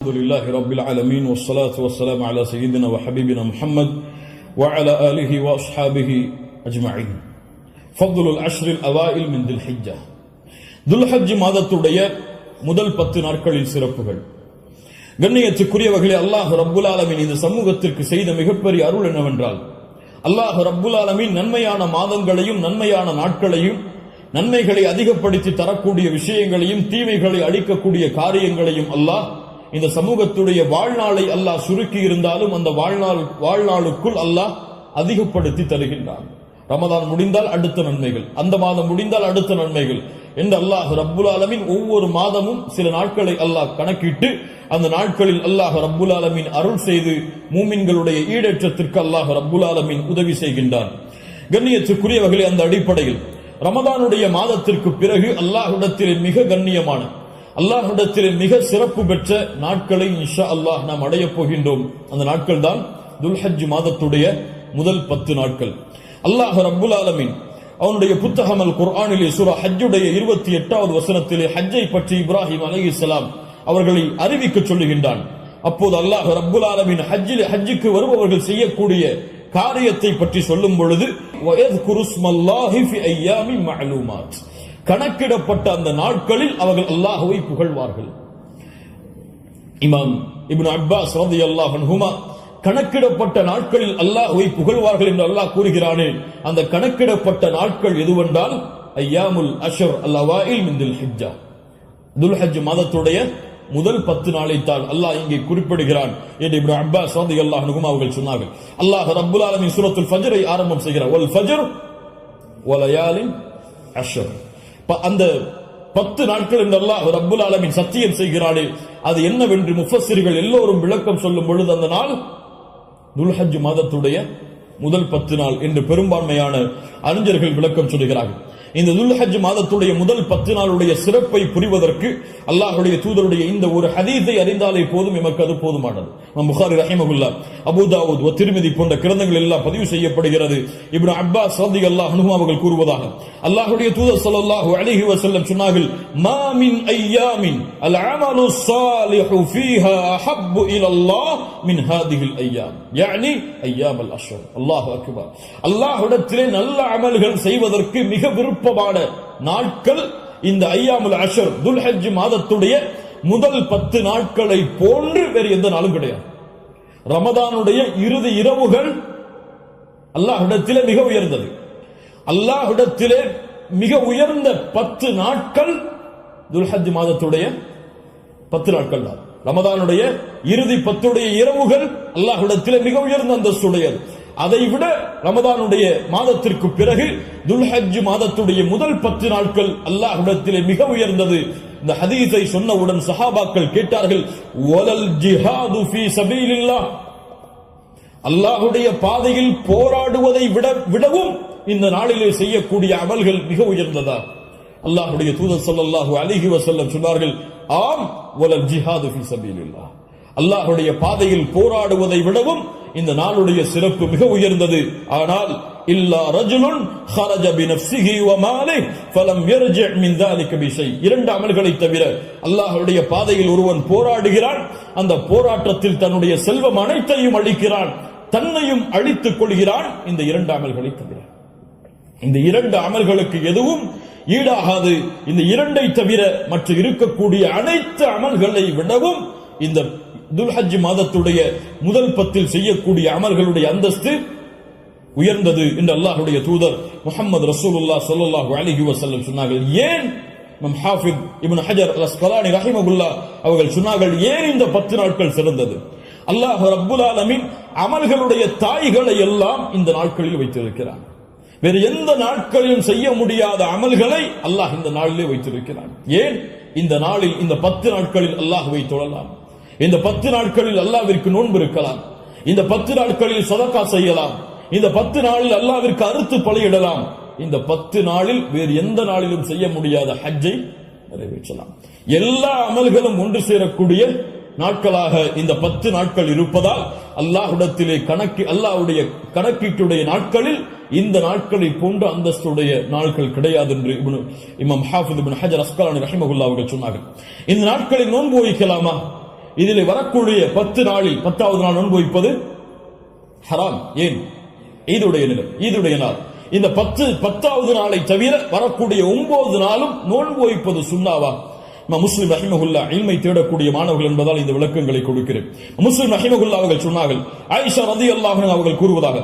الحمد لله رب العالمين والصلاة والسلام على سيدنا وحبيبنا محمد وعلى آله وأصحابه أجمعين. فضل العشر الأوائل من ذي الحجة. ذو الحج மாதத்துடைய முதல் 10 நாட்களின் சிறப்புகள். கண்ணியத்துக்குரியவர்களே, அல்லாஹ் ரப்புல் ஆலமீன் இந்த சமூகத்திற்கு செய்த மிகப்பெரிய அருள் என்னவென்றால், அல்லாஹ் ரப்புல் ஆலமீன் நன்மையான மாதங்களையும் நன்மையான நாட்களையும் நன்மைகளை அதிகப்படுத்தி தரக்கூடிய விஷயங்களையும் தீமைகளை அழிக்கக்கூடிய காரியங்களையும் அல்லாஹ் இந்த சமூகத்துடைய வாழ்நாளை அல்லாஹ் சுருக்கி இருந்தாலும் அந்த வாழ்நாளுக்குள் அல்லாஹ் அதிகப்படுத்தி தருகின்றான். ரமதான் முடிந்தால் அடுத்த நன்மைகள், அந்த மாதம் முடிந்தால் அடுத்த நன்மைகள் என்று அல்லாஹ் ரப்புல் ஆலமீன் ஒவ்வொரு மாதமும் சில நாட்களை அல்லாஹ் கணக்கிட்டு அந்த நாட்களில் அல்லாஹ் ரப்புல் ஆலமீன் அருள் செய்து மூமின்களுடைய ஈடேற்றத்திற்கு அல்லாஹ் ரப்புல் ஆலமீன் உதவி செய்கின்றான். கண்ணியத்துக்குரியவர்களே, அந்த அடிப்படையில் ரமதானுடைய மாதத்திற்கு பிறகு அல்லாஹ்விடத்திலே மிக கண்ணியமான, அல்லாஹ்விடத்திலே மிக சிறப்பு பெற்ற நாட்களை இன்ஷா அல்லாஹ் நாம் அடையப் போகின்றோம். அந்த நாட்கள் தான் துல்ஹஜ் மாதத்துடைய முதல் 10 நாட்கள். அல்லாஹ் ரப்புல் ஆலமீன் அவனுடைய புத்தகம் அல் குர்ஆனிலே சூரா ஹஜ்ஜுடைய 28வது வசனத்திலே ஹஜ்ஜை பற்றி இப்ராஹிம் அலைஹிஸ்ஸலாம் அவர்களை அறிவிக்க சொல்லுகின்றான். அப்போது அல்லாஹ் ரப்புல் ஆலமீன் ஹஜ்ஜுக்கு வருபவர்கள் செய்யக்கூடிய காரியத்தை பற்றி சொல்லும் பொழுது வயத்குரு ஸ்மல்லாஹி ஃபி அய்யாமின் மஅலூமாத், கணக்கிடப்பட்ட அந்த நாட்களில் அவர்கள் அல்லாஹ்வை புகழ்வார்கள். இமாம் இப்னு அப்பாஸ் ரலியல்லாஹு அன்ஹுமா கணக்கிடப்பட்ட நாட்களில் அல்லாஹ்வை புகழ்வார்கள் என்று அல்லாஹ் கூறுகிறானே, அந்த கணக்கிடப்பட்ட நாட்கள் எதுவென்றால் அய்யாமுல் அஷ்ர் அல் அவாயில் மின் துல் ஹிஜ்ஜா, துல்ஹஜ் மாதத்துடைய முதல் 10 நாளைத்தான் அல்லாஹ் இங்கே குறிப்பிடுகிறான் என்று இப்னு அப்பாஸ் ரலியல்லாஹு அன்ஹுமா அவர்கள் சொன்னார்கள். அல்லாஹ் ரப்புல் ஆலமீன் சூரத்துல் ஃபஜ்ரை ஆரம்பம் செய்கிறார். வல் ஃபஜ்ர் வலயாலின் அஷ்ர், அந்த 10 நாட்கள் என்று அல்லாஹ் ரப்புல் ஆலமீன் சத்தியம் செய்கிறானே, அது என்னவென்று முஃபஸ்ஸிர்கள் எல்லோரும் விளக்கம் சொல்லும் பொழுது அந்த நாள் துல்ஹஜ் மாதத்துடைய முதல் 10 நாள் என்று பெரும்பான்மையான அறிஞர்கள் விளக்கம் சொல்கிறார்கள். இந்த துல்ஹஜ் மாதத்துடைய முதல் 10 நாளுடைய சிறப்பை புரிவதற்கு அல்லாஹ்வுடைய தூதருடைய இந்த ஒரு ஹதீஸை அறிந்தாலே போதும், எமக்கு அது போதுமானது. புகாரி ரஹிமஹுல்லாஹ், அபூ தாவூத் வ திர்மிதி போன்ற கிரந்தங்கள் எல்லாம் பதிவு செய்யப்படுகிறது. இப்னு அப்பாஸ் ரலியல்லாஹு அன்ஹு அவர்கள் கூறுவதாக, அல்லாஹ்வுடைய தூதர் ஸல்லல்லாஹு அலைஹி வஸல்லம் சொன்னார்கள், மா மின் அய்யாமின் அல் அமலு ஸாலிஹு ஃபீஹா அஹப்பு இலல்லாஹ் மின் ஹாதிஹில் அய்யாம், யானி அய்யாமுல் அஷ்ர். அல்லாஹு அக்பர். அல்லாஹ்விடத்திலே நல்ல அமல்கள் செய்வதற்கு மிக விருப்பமான நாட்கள் இந்த அய்யாமுல் அஷ்ர், துல்ஹஜ் மாதத்துடைய முதல் 10 நாட்களை போன்று வேறு எந்த நாளும் கிடையாது. ரமதானுடைய இறுதி இரவுகள் அல்லாஹ்விடத்திலே மிக உயர்ந்தது. அல்லாஹ்விடத்திலே மிக உயர்ந்த 10 நாட்கள் துல்ஹஜ் மாதத்துடைய 10 நாட்கள் தான். ரமதானுடைய இறுதி 10 இரவுகள் அல்லாஹ்விடத்திலே மிக உயர்ந்த அந்தஸ்துடையது. அதைவிட ரமதானுடைய மாதத்திற்கு பிறகு துல்ஹஜ் மாதத்துடைய முதல் 10 நாட்கள் அல்லாஹ்விடத்திலே மிக உயர்ந்தது. இந்த ஹதீஸை சொன்னவுடன் சஹாபாக்கள் கேட்டார்கள், வலல் ஜிஹாது ஃபீ சபீலில்லாஹ், அல்லாஹ்வுடைய பாதையில் போராடுவதை விடவும் இந்த நாளிலே செய்யக்கூடிய அமல்கள் மிக உயர்ந்ததா? அல்லாஹ்வுடைய தூதர் ஸல்லல்லாஹு அலைஹி வஸல்லம் சொன்னார்கள், ஆம், வலல் ஜிஹாது ஃபீ சபீலில்லாஹ், அல்லாஹ்வுடைய பாதையில் போராடுவதை விடவும் இந்த நாளுடைய சிறப்பு மிக உயர்ந்தது. ஆனால் இல்லா ரஜுலுன் خرج بنفسه وماله فلم يرجع من ذلك بشيء, 2 அமல்களை தவிர அல்லாஹ்வுடைய பாதையில் ஒருவன் போராடுகிறான், அந்த போராட்டத்தில் தன்னுடைய செல்வம் அனைத்தையும் அழிக்கிறான், தன்னையும் அழித்துக் கொள்கிறான், இந்த 2 அமல்களை தவிர. இந்த 2 அமல்களுக்கு எதுவும் ஈடாகாது. இந்த 2ஐ தவிர மற்ற இருக்கக்கூடிய அனைத்து அமல்களை விடவும் இந்த துல்ஹஜ் மாதத்துடைய முதல் 10 செய்யக்கூடிய அமல்களுடைய அந்தஸ்து உயர்ந்தது என்று அல்லாஹ்வுடைய தூதர் முஹம்மது ரசூலுல்லாஹ் ஸல்லல்லாஹு அலைஹி வஸல்லம் சொன்னார்கள். ஏன் இமாம் ஹாஃபிஸ் இப்னு ஹஜர் அல் அஸ்கலானி ரஹிமஹுல்லாஹ் அவர்கள் சொன்னார்கள், ஏன் இந்த 10 நாட்கள் சிறந்தது? அல்லாஹ் ரப்புல் ஆலமீன் அமல்களுடைய தாய்களை எல்லாம் இந்த நாட்களில் வைத்திருக்கிறான். வேறு எந்த நாட்களிலும் செய்ய முடியாத அமல்களை அல்லாஹ் இந்த நாளிலே வைத்திருக்கிறான். ஏன்? இந்த நாளில், இந்த 10 நாட்களில் அல்லாஹ்வை தொழலாம், இந்த 10 நாட்களில் அல்லாஹ்விற்கு நோன்பு இருக்கலாம், இந்த 10 நாட்களில் சதகா செய்யலாம், இந்த 10 நாளில் அல்லாஹ்விற்கு அறுத்து பலியிடலாம், இந்த 10 நாளில் வேறு எந்த நாளிலும் செய்ய முடியாத ஹஜ்ஜை நிறைவேற்றலாம். எல்லா அமல்களும் ஒன்று சேரக்கூடிய நாட்களாக இந்த 10 நாட்கள் இருப்பதால் அல்லாஹ்விடத்திலே அல்லாஹ்வுடைய கணக்கீட்டுடைய நாட்களில் இந்த நாட்களை போன்ற அந்தஸ்துடைய நாட்கள் கிடையாது என்று இமாம் ஹாஃபிஸ் இப்னு ஹஜர் அஸ்கலானி ரஹிமஹுல்லாஹ் அவர்கள் சொன்னார்கள். இந்த நாட்களில் நோன்பு வைக்கலாமா? இதில் வரக்கூடிய 10 நாளில் 10வது நாள் நோன்பு வைப்பது ஹராம். ஏன்? ஈதுடைய நாள். இந்த 10வது நாளை தவிர வரக்கூடிய 9 நாளும் நோன்பு வைப்பது சுன்னாவா? முஸ்லிம் ரஹிமஹுல்லா இல்மை தேடக்கூடிய மாணவர்கள் என்பதால் இந்த விளக்கங்களை கொடுக்கிறேன். முஸ்லிம் ரஹிமஹுல்லா அவர்கள் சொன்னார்கள், ஆயிஷா ரலியல்லாஹு அன்ஹா அவர்கள் கூறுவதாக,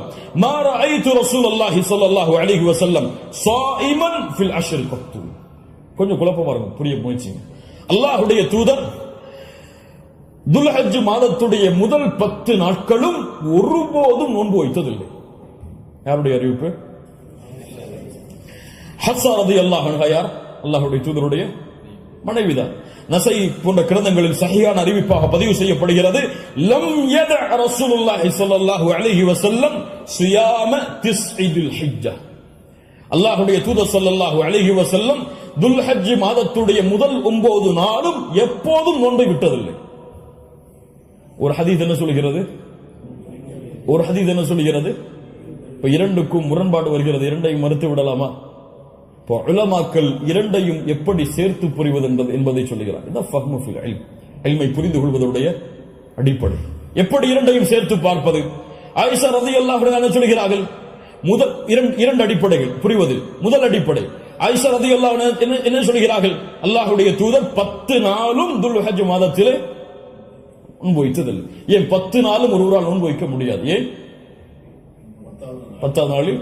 மா ரஅய்து ரசூலுல்லாஹி ஸல்லல்லாஹு அலைஹி வஸல்லம் ஸாயிமன் ஃபில் அஷ்ர் கத்து. கொஞ்சம் குழப்பமா இருக்கும், புரிய முயற்சிங்க. அல்லாஹ்வுடைய தூதர் துல்ஹஜ் மாதத்துடைய முதல் 10 நாட்களும் ஒருபோதும் நோன்பு வைத்ததில்லை. யாருடைய அறிவிப்பு? ஹஃப்ஸா ரலியல்லாஹு அன்ஹா யார்? அல்லாஹ்வுடைய தூதருடைய மனைவிதான். நஸை போன்ற கிரந்தங்களில் சஹீஹான அறிவிப்பாக பதிவு செய்யப்படுகிறது, லம் யத ரசூலுல்லாஹி ஸல்லல்லாஹு அலைஹி வஸல்லம் ஸியாம திஸ்இல் ஹிஜ்ஜா. அல்லாஹ்வுடைய தூதர் ஸல்லல்லாஹு அலைஹி வஸல்லம் துல்ஹஜ் மாதத்துடைய முதல் 9 நாளும் எப்போதும் நோன்பை விட்டதில்லை. ஒரு ஹதீஸ் என்ன சொல்கிறது? இப்ப இரண்டுக்கும் முரண்பாடு வருகிறது, இரண்டையும் மறுத்து விடலாமா? இப்போ உலமாக்கள் இரண்டையும் எப்படி சேர்த்து புரிவது என்பதை சொல்லுகிறார். இதுதான் ஃபஹ்மு ஃபில் இல்ம், இல்மை புரிந்து கொள்வதுடைய அடிப்படை. எப்படி இரண்டையும் சேர்த்து பார்ப்பது? ஆயிஷா ரலியல்லாஹு அன்ஹா என்ன சொல்கிறார்கள்? முதல் இரண்டு அடிப்படைகள் புரிவது. முதல் அடிப்படை, ஆயிஷா ரலியல்லாஹு அன்ஹா என்ன சொல்கிறார்கள்? அல்லாஹ்வுடைய தூதர் 10 நாளும் துல்ஹஜ் மாதத்திலே நோன்பு வைத்ததில்லை. ஏன் 10 நாளும் ஒருவரால் நோன்பு வைக்க முடியாது? ஏன்? 10வது நாளில்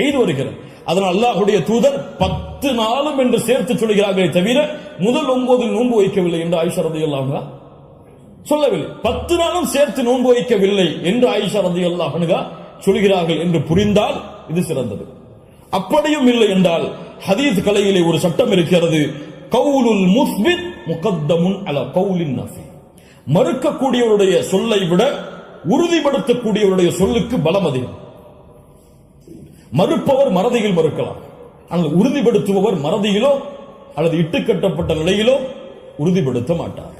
ஈத் வருகிறது. அதனால் அல்லாஹ்வுடைய தூதர் 10 நாளும் என்று சேர்த்து சொல்கிறார்களே தவிர முதல் 9 நோன்பு வைக்கவில்லை என்று ஆயிஷா ரலியல்லாஹு அன்ஹா சொல்லவில்லை. 10 நாளும் சேர்த்து நோன்பு வைக்கவில்லை என்று ஆயிஷா ரலியல்லாஹு அன்ஹா சொல்கிறார்கள் என்று புரிந்தால் இது சிறந்தது. அப்படியும் இல்லை என்றால் ஹதீஸ் கலையிலே ஒரு சட்டம் இருக்கிறது, கவுலுல் முஸ்பித் முகத்தமுன் அலா கவுலின் நஃபி. மறுக்கக்கூடியவருடைய சொல்லை விட உறுதிப்படுத்தக்கூடியவருடைய சொல்லுக்கு பலம் அதிகம். மறுப்பவர் மறதியில் மறுக்கலாம், ஆனால் உறுதிப்படுத்துபவர் மறதியிலோ அல்லது இட்டுக்கட்டப்பட்ட நிலையிலோ உறுதிப்படுத்த மாட்டார்.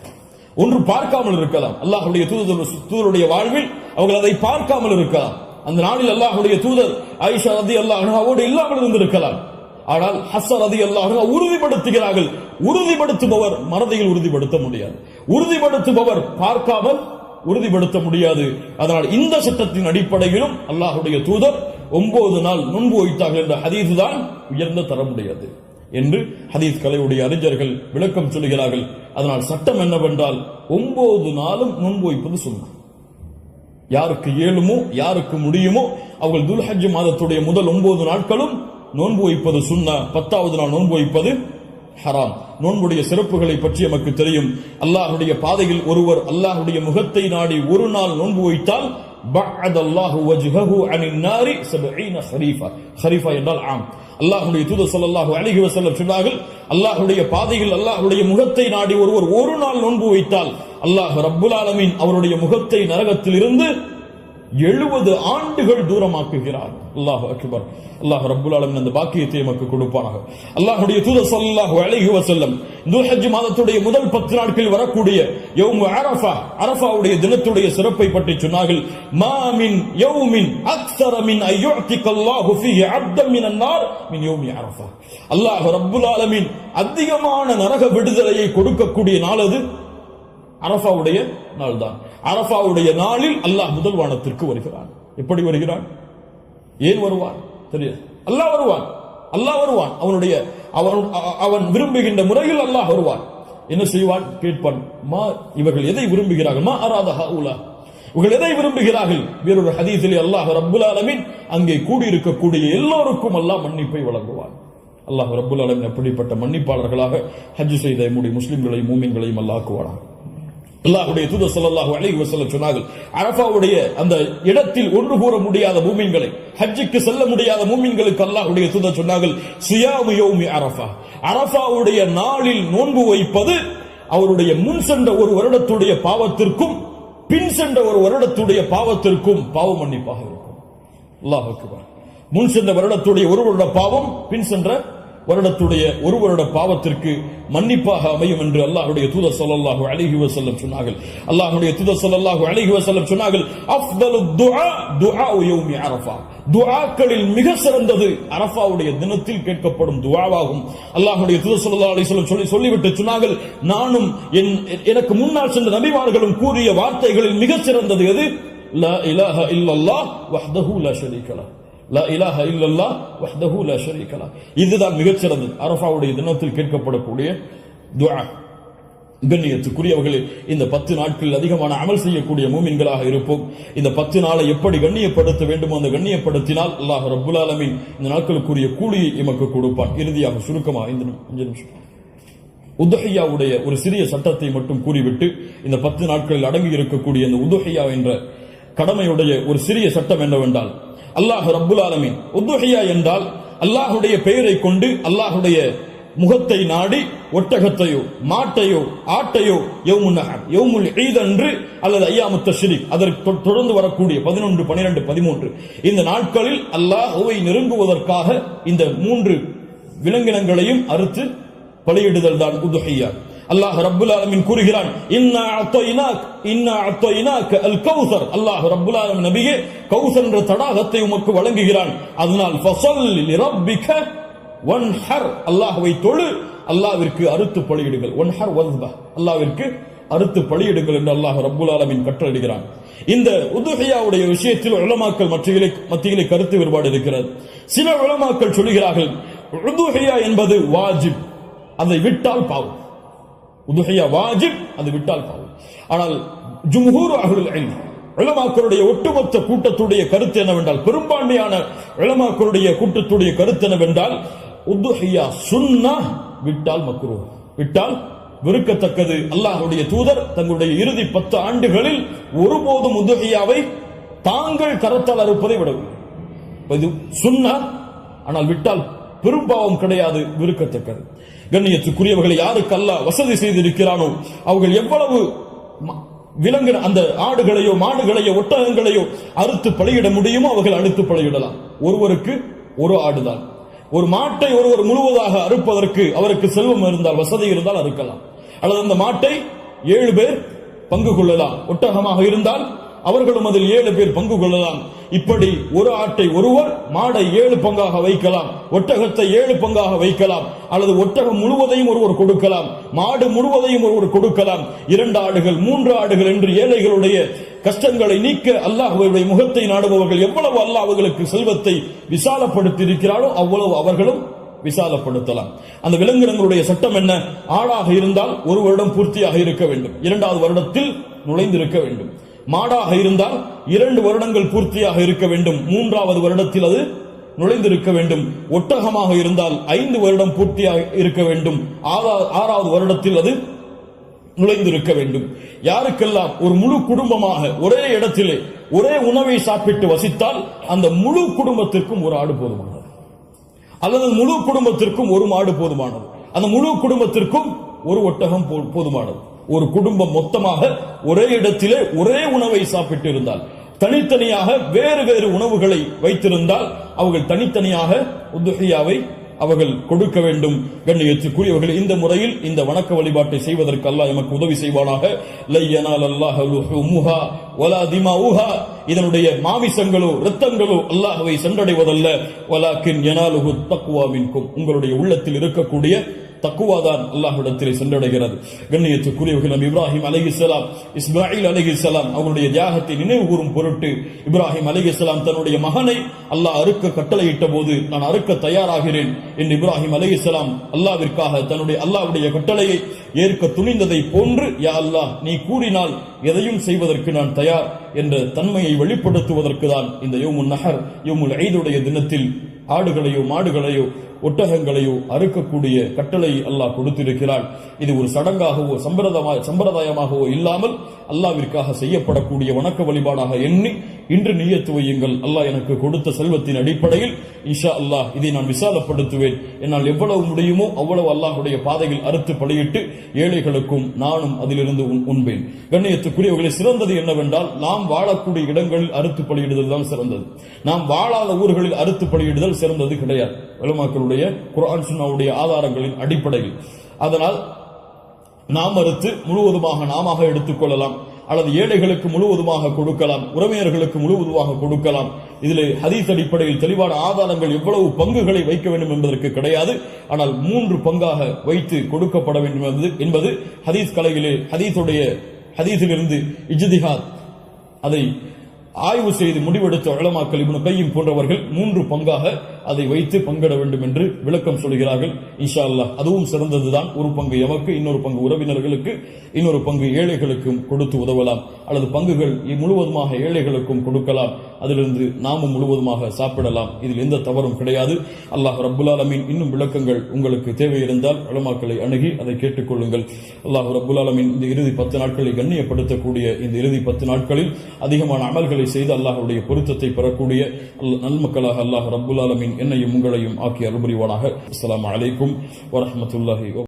ஒன்று பார்க்காமல் இருக்கலாம், அல்லாஹ்வுடைய தூதருடைய வாழ்வில் அவர்கள் அதை பார்க்காமல் இருக்கலாம். அந்த நாளில் அல்லாஹ்வுடைய தூதர் ஆயிஷா ரலியல்லாஹு அன்ஹாவோடு இல்லாமல் இருந்திருக்கலாம். ஆனால் ஹஃப்ஸா ரலியல்லாஹு அன்ஹா உறுதிப்படுத்துகிறார்கள். உறுதிப்படுத்துபவர் மறதியில் உறுதிப்படுத்த முடியாது, உறுதிப்படுத்துபவர் பார்க்காமல் உறுதிப்படுத்த முடியாது. அதனால் இந்த சட்டத்தின் அடிப்படையிலும் அல்லாஹ்வுடைய தூதர் 9 நாள் நோன்பு வைத்தார்கள் என்ற ஹதீஸ் தான் உயர்ந்த தரமுடையது என்று ஹதீஸ் கலையுடைய அறிஞர்கள் விளக்கம் சொல்கிறார்கள். அதனால் சட்டம் என்னவென்றால் 9 நாளும் நோன்பு வைப்பது சுன்னா. யாருக்கு இயலுமோ யாருக்கு முடியுமோ அவர்கள் துல்ஹஜ் மாதத்துடைய முதல் 9 நாட்களும் நோன்பு வைப்பது சுன்னா. 10வது நாள் நோன்பு வைப்பது ஹராம். நோன்புடைய சிறப்புகளை பற்றி நமக்கு தெரியும். அல்லாஹ்வுடைய பாதையில் ஒருவர் அல்லாஹ்வுடைய முகத்தை நாடி ஒரு நாள் நோன்பு வைத்தால் பஅதல்லாஹு வஜ்ஹஹு அனின் நாரி 70 ஹரீஃபா. ஹரீஃபா என்றால் ஆம். அல்லாஹ்வுடைய தூதர் ஸல்லல்லாஹு அலைஹி வஸல்லம் சொன்னார்கள், அல்லாஹ்வுடைய பாதையில் அல்லாஹ்வுடைய முகத்தை நாடி ஒருவர் ஒரு நாள் நோன்பு வைத்தால் அல்லாஹ் ரப்புல் ஆலமீன் அவருடைய முகத்தை நரகத்தில் இருந்து 70 ஆண்டுகள் தூரமாக்குகிறார். அல்லாஹ் அக்பர். அல்லாஹ் ரப்புல் ஆலமீன் அந்த பாக்கியத்தை நமக்கு கொடுப்பானாக. அல்லாஹ்வுடைய தூதர் ஸல்லல்லாஹு அலைஹி வஸல்லம் துல்ஹஜ் மாதத்துடைய முதல் 10 நாட்களில் வரக்கூடிய யௌம் அரஃபா, அரஃபாவுடைய தினத்துடைய சிறப்பை பற்றி சொன்னார்கள். மா மின் யௌமின் அக்ஸர மின் அய்யுஅதிகல்லாஹு ஃபீஹி அப்தன் மினன் நார் மின் யௌமி அரஃபா. அல்லாஹ் ரப்புல் ஆலமீன் அதிகமான நரக விடுதலையை கொடுக்கக்கூடிய நாள் அது அரஃபாவுடைய நாள் தான். அரஃபாவுடைய நாளில் அல்லாஹ் முதல் வானத்திற்கு வருகிறான். எப்படி வருகிறான்? ஏன் வருவான் தெரியாது. அல்லாஹ் வருவான், அல்லாஹ் வருவான். அவன் விரும்புகின்ற முறையில் அல்லாஹ் வருவான். என்ன செய்வான்? கேட்பான், மா இவர்கள் எதை விரும்புகிறார்கள்? மா அராத ஹாஉலா, இவர்கள் எதை விரும்புகிறார்கள்? வேறொரு ஹதீஸிலே அல்லாஹ் ரப்புல் ஆலமீன் அங்கே கூடியிருக்கக்கூடிய எல்லோருக்கும் அல்லாஹ் மன்னிப்பை வழங்குவான். அல்லாஹ் ரப்புல் ஆலமீன் அப்படிப்பட்ட மன்னிப்பாளர்களாக ஹஜ் செய்த நம்முடைய முஸ்லிம்களையும் மூமின்களையும் அல்லாஹ் ஆக்குவானாக. அல்லாஹ்வுடைய தூதர் ஸல்லல்லாஹு அலைஹி வஸல்லம் சொன்னார்கள், அரஃபாவுடைய அந்த இடத்தில் ஒன்று கூற முடியாத மூமின்களை, ஹஜ்ஜுக்கு செல்ல முடியாத மூமின்களுக்கு அல்லாஹ்வுடைய தூதர் சொன்னார்கள், சியாமு யௌமி அரஃபா, அரஃபாவுடைய நாளில் நோன்பு வைப்பது அவருடைய முன் சென்ற ஒரு வருடத்துடைய பாவத்திற்கும் பின் சென்ற ஒரு வருடத்துடைய பாவத்திற்கும் பாவ மன்னிப்பாக இருக்கும். அல்லாஹ் அக்பர். முன் சென்ற வருடத்துடைய ஒரு வருட பாவம், பின் சென்ற வருடத்துடைய ஒரு வருட பாவத்திற்கு மன்னிப்பாக அமையும் என்று அல்லாஹ்வுடைய தூதர் ஸல்லல்லாஹு அலைஹி வஸல்லம் சொன்னார்கள். அல்லாஹ்வுடைய தூதர் ஸல்லல்லாஹு அலைஹி வஸல்லம் சொன்னார்கள், அஃதலு துஆ துஆஉ யௌமி அரஃபா. துஆக்களில் மிக சிறந்தது அரஃபாவுடைய தினத்தில் கேட்கப்படும் துஆவாகும். அல்லாஹ்வுடைய தூதர் ஸல்லல்லாஹு அலைஹி வஸல்லம் சொல்லிவிட்டு சொன்னார்கள், நானும் எனக்கு முன்னால் சென்ற நபிமார்களும் கூறிய வார்த்தைகளில் மிக சிறந்தது எது? லா இலாஹா இல்லல்லாஹ் வஹ்தஹு லா ஷரீக லஹ். லா இலாஹா இல்லல்லாஹ் வஹ்தஹு லா ஷரீக லஹ். இதுதான் மிகச் சிறந்தது அரஃபாவுடைய தினத்தில் கேட்கப்படக்கூடிய துஆ. கண்ணியத்துக்குரியவர்களே, இந்த 10 நாட்களில் அதிகமான அமல் செய்யக்கூடிய மூமின்களாக இருப்போம். இந்த 10 நாளை எப்படி கண்ணியப்படுத்த வேண்டுமோ அந்த கண்ணியப்படுத்தினால் அல்லாஹ் ரப்புல் ஆலமீன் இந்த நாட்களுக்குரிய கூலியை எமக்கு கொடுப்பான். இறுதியாக சுருக்கமாக 5 நிமிஷம் உதுஹியாவுடைய ஒரு சிறிய சட்டத்தை மட்டும் கூறிவிட்டு இந்த 10 நாட்களில் அடங்கி இருக்கக்கூடிய இந்த உதுஹியா என்ற கடமையுடைய ஒரு சிறிய சட்டம் என்னவென்றால், அல்லாஹ் ரப்புல் ஆலமீன் உதுஹியா என்றால் அல்லாஹுடைய பெயரை கொண்டு அல்லாஹுடைய முகத்தை நாடி ஒட்டகத்தையோ மாட்டையோ ஆட்டையோ யௌமுன் நஹர் யௌமுல் ஈத் அன்று அல்லது அய்யாமுத் தஷ்ரீக் அதற்கு தொடர்ந்து வரக்கூடிய 11, 12, 13 இந்த நாட்களில் அல்லாஹ்வை நெருங்குவதற்காக இந்த 3 விலங்கினங்களையும் அறுத்து பலியிடுதல் தான் உதுஹியா. அல்லாஹ் ரப்புல் ஆலமீன் கூறுகிறான், இன்னா அத்தய்னாக அல் கௌசர். அல்லாஹ் ரப்புல் ஆலமீன் நபியே கௌசர் என்ற தடாகத்தை உமக்கு வழங்குகிறான். அதனால் ஃபஸல்லி லிரப்பிக வன்ஹர், அல்லாஹ்வை தொழு, அல்லாஹ்விற்கு அறுத்து பலியிடுங்கள். வன்ஹர் வஸ்பஹ், அல்லாஹ்விற்கு அறுத்து பலியிடுங்கள் என்று அல்லாஹ் ரப்புல் ஆலமீன் கட்டளையிடுகிறான். இந்த உதுஹியாவுடைய விஷயத்தில் உலமாக்கள் மத்தியிலே கருத்து வேறுபாடு இருக்கிறது. சில உலமாக்கள் சொல்கிறார்கள், உதுஹியா என்பது வாஜிப், அதை விட்டால் பாவம். உதுஹியா வாஜிப், அதை விட்டால் பாவம். ஆனால் ஜும்ஹூர் அஹ்லுல் இல்ம் உலமாக்களுடைய ஒட்டுமொத்த கூட்டத்துடைய கருத்து என்னவென்றால், பெரும்பான்மையான உலமாக்களுடைய கூட்டத்துடைய கருத்து என்னவென்றால், உதுஹியா சுன்னah, விட்டால் மக்ரூஹ், விட்டால் வெறுக்கத்தக்கது. அல்லாஹ்வுடைய தூதர் தங்களுடைய இறுதி 10 ஆண்டுகளில் ஒருபோதும் உதுஹியாவை தாங்கள் கரத்தால் அறுப்பதை விடவில்லை. இது சுன்னah, ஆனால் விட்டால் பெரும்பாவம் கிடையாது, வெறுக்கத்தக்கது. கண்ணியத்துக்குரியவர்களை யாருக்கு அல்லாஹ் வசதி செய்திருக்கிறானோ அவர்கள் எவ்வளவு விலங்கின அந்த ஆடுகளையோ மாடுகளையோ ஒட்டகங்களையோ அறுத்து பலியிட முடியுமோ அவர்கள் அறுத்து பலியிடலாம். ஒருவருக்கு ஒரு ஆடுதான். ஒரு மாட்டை ஒருவர் முழுவதாக அறுப்பதற்கு அவருக்கு செல்வம் இருந்தால், வசதி இருந்தால் அறுக்கலாம். அல்லது அந்த மாட்டை 7 பேர் பங்கு கொள்ளலாம். ஒட்டகமாக இருந்தால் அவர்களும் அதில் 7 பேர் பங்கு கொள்ளலாம். இப்படி ஒரு ஆட்டை ஒருவர், மாடை 7 பங்காக வைக்கலாம், ஒட்டகத்தை 7 பங்காக வைக்கலாம். அல்லது ஒட்டகம் முழுவதையும் ஒருவர் கொடுக்கலாம், மாடு முழுவதையும் ஒருவர் கொடுக்கலாம். 2 ஆடுகள் 3 ஆடுகள் என்று ஏழைகளுடைய கஷ்டங்களை நீக்க அல்லாஹ்வுடைய முகத்தை நாடுபவர்கள் எவ்வளவு அல்லாஹ் அவர்களுக்கு செல்வத்தை விசாலப்படுத்தி இருக்கிறாரோ அவ்வளவு அவர்களும் விசாலப்படுத்தலாம். அந்த விலங்கினங்களுடைய சட்டம் என்ன? ஆடாக இருந்தால் 1 வருடம் பூர்த்தியாக இருக்க வேண்டும், 2வது வருடத்தில் நுழைந்திருக்க வேண்டும். மாடாக இருந்தால் 2 வருடங்கள் பூர்த்தியாக இருக்க வேண்டும், 3வது வருடத்தில் அது நுழைந்திருக்க வேண்டும். ஒட்டகமாக இருந்தால் 5 வருடம் பூர்த்தியாக இருக்க வேண்டும், 6வது வருடத்தில் அது நுழைந்திருக்க வேண்டும். யாருக்கெல்லாம் ஒரு முழு குடும்பமாக ஒரே இடத்திலே ஒரே உணவை சாப்பிட்டு வசித்தால் அந்த முழு குடும்பத்திற்கும் ஒரு ஆடு போதுமானது, அல்லது முழு குடும்பத்திற்கும் ஒரு மாடு போதுமானது, அந்த முழு குடும்பத்திற்கும் ஒரு ஒட்டகம் போதுமானது. ஒரு குடும்பம் மொத்தமாக ஒரே இடத்திலே ஒரே உணவை சாப்பிட்டு இருந்தால், தனித்தனியாக வேறு வேறு உணவுகளை வைத்திருந்தால் அவர்கள் தனித்தனியாக உதுஹியாவை அவர்கள் கொடுக்க வேண்டும். கண்ணியத்துக்குரியவர்கள், இந்த முறையில் இந்த வணக்க வழிபாட்டை செய்வதற்கு அல்லாஹ் எமக்கு உதவி செய்வானாக. லை யனாலல்லாஹு லுஹுமுஹா வலா திமாஉஹா, இதனுடைய மாமிசங்களோ இரத்தங்களோ அல்லாஹ்வை சென்றடைவதல்ல. வலாக்கின் யனாலுஹு தக்வா மின்கும், உங்களுடைய உள்ளத்தில் இருக்கக்கூடிய தக்குவாதான் அல்லாஹ்விடத்திலே சென்றடைகிறது. கண்ணியத்துக்குரியவர்கள், நபி இப்ராஹிம் அலைஹிஸ்ஸலாம், இஸ்மாயில் அலைஹிஸ்ஸலாம் அவருடைய தியாகத்தை நினைவு கூறும் பொருட்டு இப்ராஹிம் அலைஹிஸ்ஸலாம் தன்னுடைய மகனை அல்லாஹ் அறுக்க கட்டளையிட்ட போது, நான் அறுக்க தயாராகிறேன் என்று இப்ராஹிம் அலைஹிஸ்ஸலாம் அல்லாஹ்விற்காக அல்லாஹ்வுடைய கட்டளையை ஏற்க துணிந்ததை போன்று, யா அல்லாஹ் நீ கூறினால் எதையும் செய்வதற்கு நான் தயார் என்ற தன்மையை வெளிப்படுத்துவதற்கு தான் இந்த யௌமுன் நஹர் யௌமுல் ஈதுடைய தினத்தில் ஆடுகளையோ மாடுகளையோ ஒட்டகங்களையோ அறுக்கக்கூடிய கட்டளை அல்லாஹ் கொடுத்திருக்கிறான். இது ஒரு சடங்காகவோ சம்பிரதாயமாகவோ இல்லாமல் அல்லாஹ்விற்காக செய்யப்படக்கூடிய வணக்க வழிபாடாக எண்ணி இன்று நியத்து வையுங்கள். அல்லாஹ் எனக்கு கொடுத்த செல்வத்தின் அடிப்படையில் இன்ஷா அல்லாஹ் இதை நான் விசாலப்படுத்துவேன். என்னால் எவ்வளவு முடியுமோ அவ்வளவு அல்லாஹ்வுடைய பாதையில் அறுத்து பலியிட்டு ஏழைகளுக்கும் நானும் அதிலிருந்து உண்பேன். கண்ணியத்துக்குரியவர்களை, சிறந்தது என்னவென்றால் நாம் வாழக்கூடிய இடங்களில் அறுத்து பலியிடுதல் தான் சிறந்தது. நாம் வாழாத ஊர்களில் அறுத்து பலியிடுதல் சிறந்தது கிடையாது. உலமாக்களுடைய குர்ஆன் சுன்னாவுடைய ஆதாரங்களின் அடிப்படையில். அதனால் நாம் மறுத்து முழுவதுமாக நாம எடுத்துக்கொள்ளலாம், அல்லது ஏழைகளுக்கு முழுவதுமாக கொடுக்கலாம், உறவினர்களுக்கு முழுவதுமாக கொடுக்கலாம். இதிலே ஹதீஸ் அடிப்படையில் தெளிவான ஆதாரங்கள் எவ்வளவு பங்குகளை வைக்க வேண்டும் என்பதற்கு கிடையாது. ஆனால் 3 பங்காக வைத்து கொடுக்கப்பட வேண்டும் என்பது ஹதீஸ் கலையிலே ஹதீஸிலிருந்து இஜ்திஹாத் அதை ஆய்வு செய்து முடிவெடுத்த உலமாக்கள் இப்னு கையிம் போன்றவர்கள் 3 பங்காக அதை வைத்து பங்கிட வேண்டும் என்று விளக்கம் சொல்கிறார்கள். இன்ஷா அல்லாஹ் அதுவும் சிறந்ததுதான். ஒரு பங்கு எமக்கு, இன்னொரு பங்கு உறவினர்களுக்கு, இன்னொரு பங்கு ஏழைகளுக்கும் கொடுத்து உதவலாம், அல்லது பங்குகள் முழுவதுமாக ஏழைகளுக்கும் கொடுக்கலாம், அதிலிருந்து நாமும் முழுவதுமாக சாப்பிடலாம். இதில் எந்த தவறும் கிடையாது. அல்லாஹ் ரப்புல் ஆலமீன் இன்னும் விளக்கங்கள் உங்களுக்கு தேவை இருந்தால் உலமாக்களை அணுகி அதை கேட்டுக்கொள்ளுங்கள். அல்லாஹ் ரப்புல் ஆலமீன் இந்த இறுதி 10 நாட்களை கண்ணியப்படுத்தக்கூடிய இந்த இறுதி 10 நாட்களில் அதிகமான அமல்களை செய்து அல்லாஹ்வுடைய பொருத்தத்தை பெறக்கூடிய நல்மக்களாக அல்லாஹ் ரப்புல் ஆலமீன் என்னையும் உங்களையும் ஆக்கி அருள்புரிவானாக. அஸ்ஸலாமு அலைக்கும் வரஹ்மத்துல்லாஹி